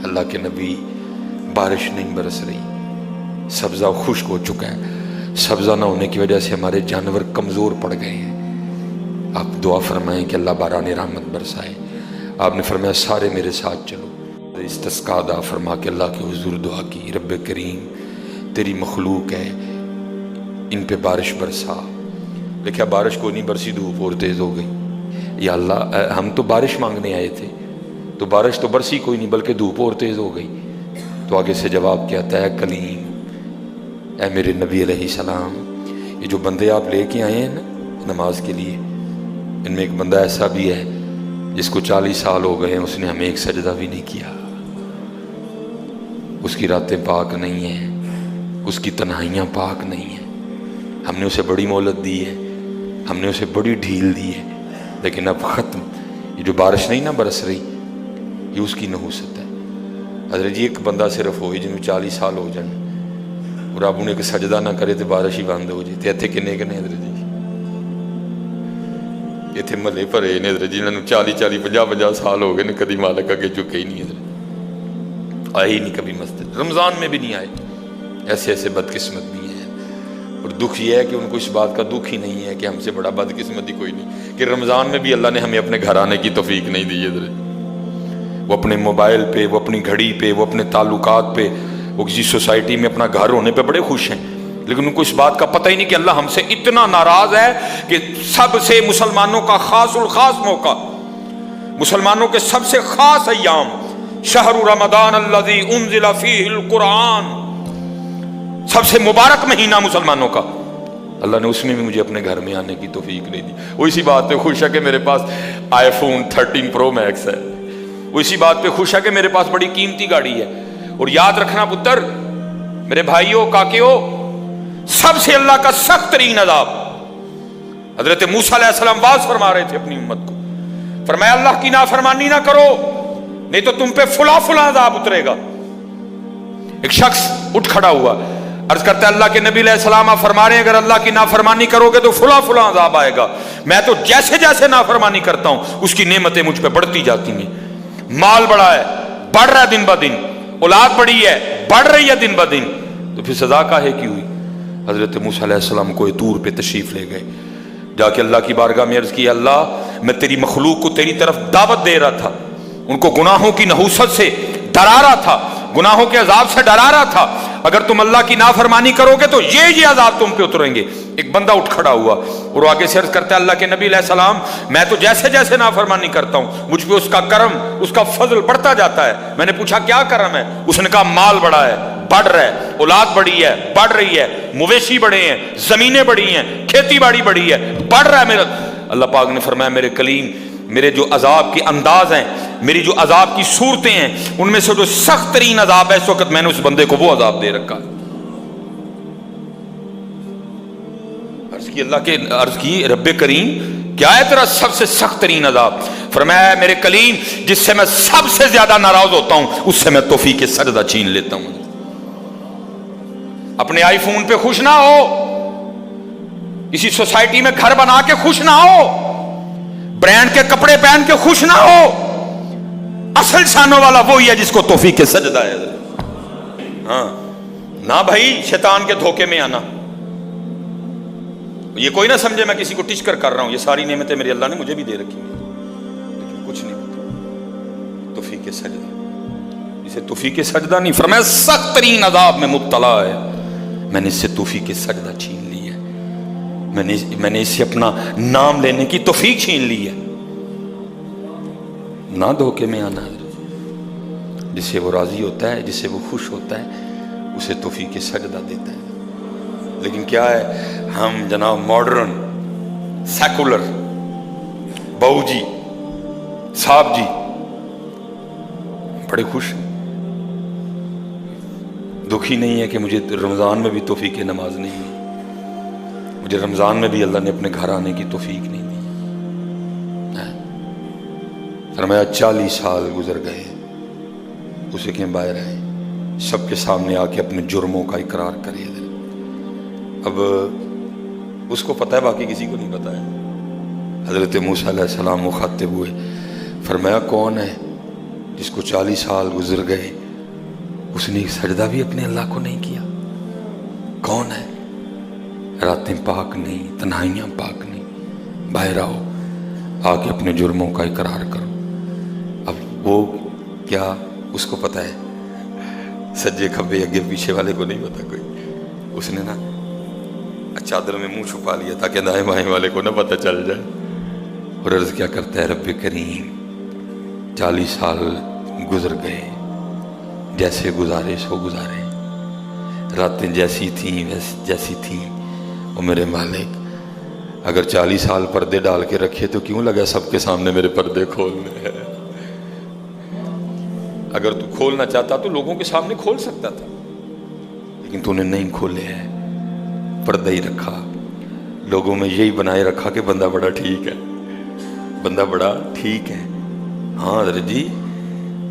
اللہ کے نبی بارش نہیں برس رہی، سبزہ خشک ہو چکا ہے، سبزہ نہ ہونے کی وجہ سے ہمارے جانور کمزور پڑ گئے ہیں، آپ دعا فرمائیں کہ اللہ باران رحمت برسائے۔ آپ نے فرمایا سارے میرے ساتھ چلو، استسقاء ادا فرما کے اللہ کے حضور دعا کی، رب کریم تیری مخلوق ہے، ان پہ بارش برسا۔ دیکھا بارش کو نہیں برسی، دھوپ اور تیز ہو گئی۔ یا اللہ ہم تو بارش مانگنے آئے تھے، تو بارش تو برسی کوئی نہیں بلکہ دھوپ اور تیز ہو گئی۔ تو آگے سے جواب کیا آتا ہے، کلیم اے میرے نبی علیہ السلام، یہ جو بندے آپ لے کے آئے ہیں نا نماز کے لیے، ان میں ایک بندہ ایسا بھی ہے جس کو 40 سال ہو گئے ہیں، اس نے ہمیں ایک سجدہ بھی نہیں کیا، اس کی راتیں پاک نہیں ہیں، اس کی تنہائیاں پاک نہیں ہیں، ہم نے اسے بڑی مہلت دی ہے، ہم نے اسے بڑی ڈھیل دی ہے، لیکن اب ختم۔ یہ جو بارش نہیں نہ برس رہی، یہ اس کی نحوست ہے۔ حضرت جی ایک بندہ صرف ہوئی جن میں 40 سال ہو جائیں اور آپ انہیں ایک سجدہ نہ کرے تو بارش ہی بند ہو جائے۔ اتنے کنے کنے حضرت جی اتنے محلے بھرے نے حضرت جی، انہوں نے 40 سال ہو گئے نے کدی مالک اگے چکے ہی نہیں، حضرت آئے ہی نہیں کبھی مسجد، رمضان میں بھی نہیں آئے۔ ایسے ایسے بدقسمت بھی ہیں، اور دکھ یہ ہے کہ ان کو اس بات کا دکھ ہی نہیں ہے کہ ہم سے بڑا بدقسمت ہی کوئی نہیں کہ رمضان میں بھی اللہ نے ہمیں اپنے گھر آنے کی توفیق نہیں دی ہے۔ وہ اپنے موبائل پہ، وہ اپنی گھڑی پہ، وہ اپنے تعلقات پہ، وہ کسی سوسائٹی میں اپنا گھر ہونے پہ بڑے خوش ہیں، لیکن ان کو اس بات کا پتہ ہی نہیں کہ اللہ ہم سے اتنا ناراض ہے کہ سب سے مسلمانوں کا خاص الخاص موقع، مسلمانوں کے سب سے خاص ایام، شہر رمضان الذی انزل فیہ القرآن، سب سے مبارک مہینہ مسلمانوں کا، اللہ نے اس میں بھی مجھے اپنے گھر میں آنے کی توفیق نہیں دی۔ وہ اسی بات پہ خوش ہے کہ میرے پاس آئی فون 13 پرو میکس ہے، وہ اسی بات پہ خوش ہے کہ میرے پاس بڑی قیمتی گاڑی ہے۔ اور یاد رکھنا پتر، میرے بھائیوں کاکیوں، سب سے اللہ کا سخت ترین عذاب، حضرت موسیٰ علیہ السلام واز فرما رہے تھے اپنی امت کو، فرمایا اللہ کی نافرمانی نہ کرو نہیں تو تم پہ فلاں فلاں عذاب اترے گا۔ ایک شخص اٹھ کھڑا ہوا، عرض کرتا ہے اللہ کے نبی علیہ السلام آپ فرما رہے ہیں اگر اللہ کی نافرمانی کرو گے تو فلاں فلاں عذاب آئے گا، میں تو جیسے جیسے نافرمانی کرتا ہوں اس کی نعمتیں مجھ پہ بڑھتی جاتی ہیں، مال بڑا ہے، بڑھ رہا ہے دن بہ دن، اولاد بڑی ہے، بڑھ رہی ہے دن بہ دن، تو پھر سزا کاہے کی ہوئی؟ حضرت موسیٰ علیہ السلام کوئی طور پہ تشریف لے گئے، جا کے اللہ کی بارگاہ میں عرض کی، اللہ میں تیری مخلوق کو تیری طرف دعوت دے رہا تھا، ان کو گناہوں کی نحوست سے ڈرا رہا تھا، گناہوں کے عذاب سے ڈرا رہا تھا، اگر تم اللہ کی نافرمانی کرو گے تو یہ عذاب تم پہ اتریں گے۔ ایک بندہ اٹھ کھڑا ہوا اور آگے سے عرض کرتا ہے اللہ کے نبی علیہ السلام میں تو جیسے جیسے نافرمانی کرتا ہوں مجھ پہ اس کا کرم، اس کا فضل بڑھتا جاتا ہے۔ میں نے پوچھا کیا کرم ہے؟ اس نے کہا مال بڑا ہے، بڑھ رہا ہے، اولاد بڑی ہے، بڑھ رہی ہے، مویشی بڑے ہیں، زمینیں بڑی ہیں، کھیتی باڑی بڑی ہے، بڑھ رہا ہے میرا۔ اللہ پاک نے فرمایا میرے کلیم، میرے جو عذاب کے انداز ہیں، میری جو عذاب کی صورتیں ہیں، ان میں سے جو سخت ترین عذاب ہے اس وقت میں نے اس بندے کو وہ عذاب دے رکھا ہے۔ اللہ کے عرض کی رب کریم کیا ہے تیرا سب سے سخت ترین عذاب؟ فرمایا میرے کلیم جس سے میں سب سے زیادہ ناراض ہوتا ہوں اس سے میں توفیق سجدہ چھین لیتا ہوں۔ اپنے آئی فون پہ خوش نہ ہو، کسی سوسائٹی میں گھر بنا کے خوش نہ ہو، برانڈ کے کپڑے پہن کے خوش نہ ہو، اصل شانوں والا وہی ہے جس کو توفیق سجدہ ہے۔ ہاں نہ بھائی شیطان کے دھوکے میں آنا، یہ کوئی نہ سمجھے میں کسی کو ٹچ کر رہا ہوں، یہ ساری نعمتیں میری اللہ نے مجھے بھی دے رکھی ہیں، لیکن کچھ نہیں ہوتا توفیق سجدہ، اسے توفیق سجدہ نہیں فرمایا سخت ترین عذاب میں مبتلا ہے، میں نے اس سے توفیق سجدہ چھین لی ہے، میں نے اس سے اپنا نام لینے کی توفیق چھین لی ہے۔ نہ دھوکے میں آنا، جس سے وہ راضی ہوتا ہے، جس سے وہ خوش ہوتا ہے اسے توفیق سجدہ دیتا ہے۔ لیکن کیا ہے ہم جناب ماڈرن سیکولر بہو جی صاحب جی بڑے خوش ہیں، دکھی نہیں ہے کہ مجھے رمضان میں بھی توفیق نماز نہیں ہوئی، مجھے رمضان میں بھی اللہ نے اپنے گھر آنے کی توفیق نہیں دی۔ فرمایا 40 سال گزر گئے، اسے کہ باہر آئے سب کے سامنے آ کے اپنے جرموں کا اقرار کرے۔ اب اس کو پتہ ہے، باقی کسی کو نہیں پتہ ہے۔ حضرت موسیٰ علیہ السلام مخاطب ہوئے، فرمایا کون ہے جس کو 40 سال گزر گئے، اس نے ایک سجدہ بھی اپنے اللہ کو نہیں کیا؟ کون ہے؟ راتیں پاک نہیں، تنہائیاں پاک نہیں، باہر آؤ، آ کے اپنے جرموں کا اقرار کرو۔ اب وہ کیا اس کو پتہ ہے؟ سجے کھبے اگے پیچھے والے کو نہیں پتا کوئی۔ اس نے نا چادر میں منہ چھپا لیا تاکہ دائیں بائیں والے کو نہ پتہ چل جائے، اور عرض کیا کرتا ہے، رب کریم 40 سال گزر گئے، جیسے گزارے سو گزارے، راتیں جیسی تھیں جیسی تھیں، وہ میرے مالک اگر 40 سال پردے ڈال کے رکھے تو کیوں لگا سب کے سامنے میرے پردے کھولنے ہیں؟ اگر تو کھولنا چاہتا تو لوگوں کے سامنے کھول سکتا تھا، لیکن تو نے نہیں کھولے ہیں، پردہ ہی رکھا، لوگوں میں یہی بنائے رکھا کہ بندہ بڑا ٹھیک ہے، بندہ بڑا ٹھیک ہے۔ ہاں حضرت جی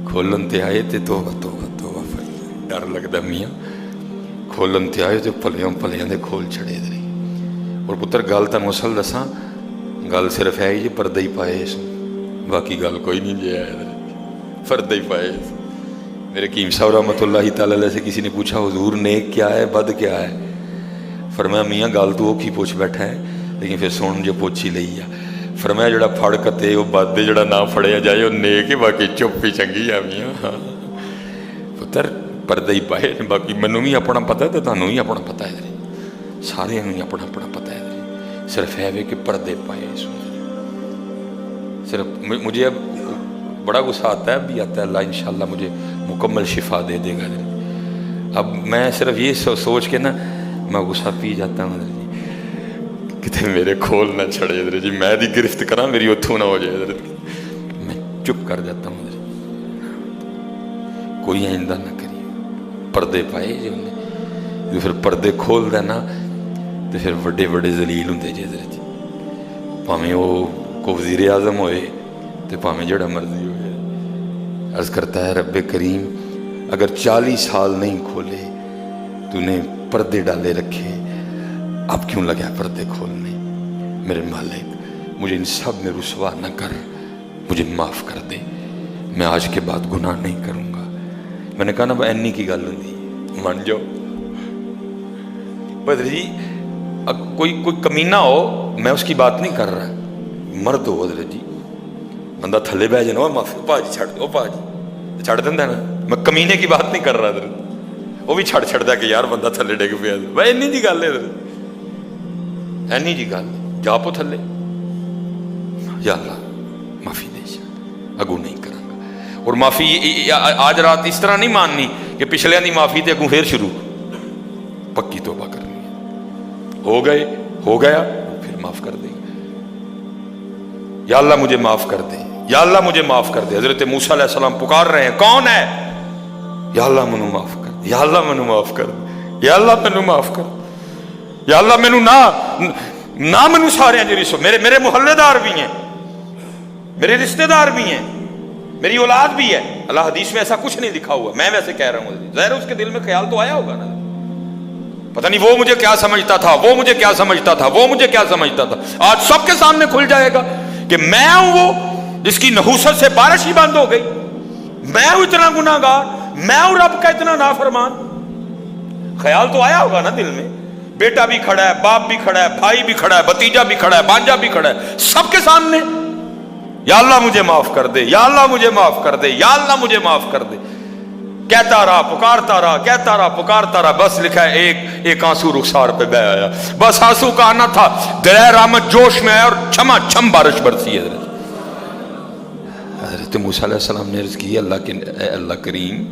کھولن تے آئے تے توبہ توبہ توبہ، ڈر لگتا میاں، کھولن تے آئے تے پلیاں پلیاں دے کھول چھڑے دے۔ اور پتر گل تن مسل دساں، گل صرف ہے جی پردہ ہی پائے اس، باقی گل کوئی نہیں جی ہے، پردہ ہی پائے اس۔ میرے حکیم صاحب رحمۃ اللہ تعالی علیہ سے کسی نے پوچھا حضور نیک کیا ہے بد کیا ہے؟ فرمایا میاں گل تو وہ کی پوچھ بیٹھا ہے، لیکن پھر سن جو پوچھی لئی ہے۔ فرمایا جڑا پھڑ کتے وہ بد دے، جڑا نہ پھڑیا جائے وہ نیک ہے، باقی چپ ہی چنگی ہے میاں۔ ہاں پتر پردہ ہی پائے، باقی منوں بھی اپنا پتہ ہے تو تانوں بھی اپنا پتہ ہے، سارے ہی اپنا اپنا پتہ ہے، صرف ہے کہ پردے پائے۔ صرف مجھے اب بڑا غصہ آتا ہے، اب بھی آتا ہے، اللہ انشاءاللہ مجھے مکمل شفا دے دے گا۔ اب میں صرف یہ سوچ کے نا میں غصہ پی جاتا ہوں جی، کتے میرے کھول نہ چھڑے حضرت جی، میں دی گرفت کراں میری اتھوں نہ ہو جائے حضرت، میں چپ کر جاتا ہوں حضرت، کوئی آئندہ نہ کری۔ پردے پائے جی انہیں، جو پھر پردے کھول دینا تو پھر بڑے بڑے ذلیل ہوندے جی حضرت، پاویں وہ کو وزیر اعظم ہوئے تو پاویں جڑا مرضی ہوئے۔ عرض کرتا ہے رب کریم اگر 40 سال نہیں کھولے تو نے پردے ڈالے رکھے، اب کیوں لگا پردے کھولنے؟ میرے مالک مجھے ان سب میں رسوا نہ کر، مجھے معاف کر دے، میں آج کے بعد گناہ نہیں کروں گا۔ میں نے کہا نا اینی کی گل ہوندی من جاؤ بدر جی، کوئی کمینہ ہو میں اس کی بات نہیں کر رہا، مرد ہو حضرت جی، بندہ تھلے بہ جانا معافی پا جی چھڑ دو، پا جی چھڑ دینا نا، میں کمینے کی بات نہیں کر رہا حضرت، وہ بھی چھڑ چھڑ دا کہ یار بندہ تھلے ڈگ پیا، بھائی اینی جی گل ہے حضرت، اینی جی گل جا پو تھلے، یا اللہ معافی دے جا، اگوں نہیں کروں گا۔ اور معافی آج رات اس طرح نہیں ماننی کہ پچھلے دی معافی تے اگوں پھر شروع، پکی توبہ کرنی ہے، ہو گئے ہو گیا پھر معاف کر دیں، یا اللہ مجھے معاف کر دے، یا اللہ مجھے معاف کر دے۔ حضرت موسیٰ علیہ السلام پکار رہے ہیں، کون ہے؟ یا اللہ منو معاف کر دے، یا اللہ منو معاف کر دے، یا اللہ منو معاف کر دے، یا اللہ منو نہ منو سارے ہیں جی، میرے محلے دار بھی ہیں، میرے رشتہ دار بھی ہیں، میری اولاد بھی ہے۔ اللہ حدیث میں ایسا کچھ نہیں لکھا ہوا، میں ویسے کہہ رہا ہوں، ظاہر اس کے دل میں خیال تو آیا ہوگا نا، پتہ نہیں وہ مجھے کیا سمجھتا تھا، وہ مجھے کیا سمجھتا تھا، وہ مجھے کیا سمجھتا تھا۔ آج سب کے سامنے کھل جائے گا کہ میں ہوں وہ جس کی نحوست سے بارش ہی بند ہو گئی، میں ہوں اتنا گناہ گار، میں ہوں رب کا اتنا نافرمان۔ خیال تو آیا ہوگا نا دل میں، بیٹا بھی کھڑا ہے، باپ بھی کھڑا ہے، بھائی بھی کھڑا ہے، بھتیجا بھی کھڑا ہے، بانجا بھی کھڑا ہے، سب کے سامنے یا اللہ مجھے معاف کر دے، یا اللہ مجھے معاف کر دے، یا اللہ مجھے معاف کر دے، کہتا رہا پکارتا رہا، کہتا رہا پکارتا رہا، بس لکھا ہے ایک آنسو رخسار پہ بہ آیا، بس آنسو کا آنا تھا، دریائے رحمت جوش میں ہے اور چھما چھم بارش برسی ہے۔ حضرت موسیٰ علیہ السلام نے عرض کی، اے اللہ کریم،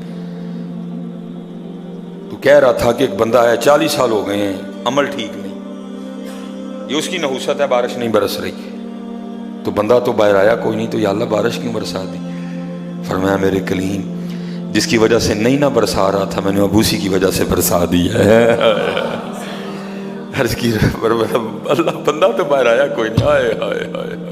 تو کہہ رہا تھا کہ ایک بندہ ہے 40 سال ہو گئے ہیں، عمل ٹھیک نہیں، یہ اس کی نحوست ہے، بارش نہیں برس رہی، تو بندہ تو باہر آیا کوئی نہیں، تو یا اللہ بارش کیوں برسا دی؟ فرمایا میرے کلیم جس کی وجہ سے نہیں نہ برسا رہا تھا، میں نے اب اسی کی وجہ سے برسا دی ہے۔ عرض کی اللہ بندہ تو باہر آیا کوئی نہیں، آئے ہائے ہائے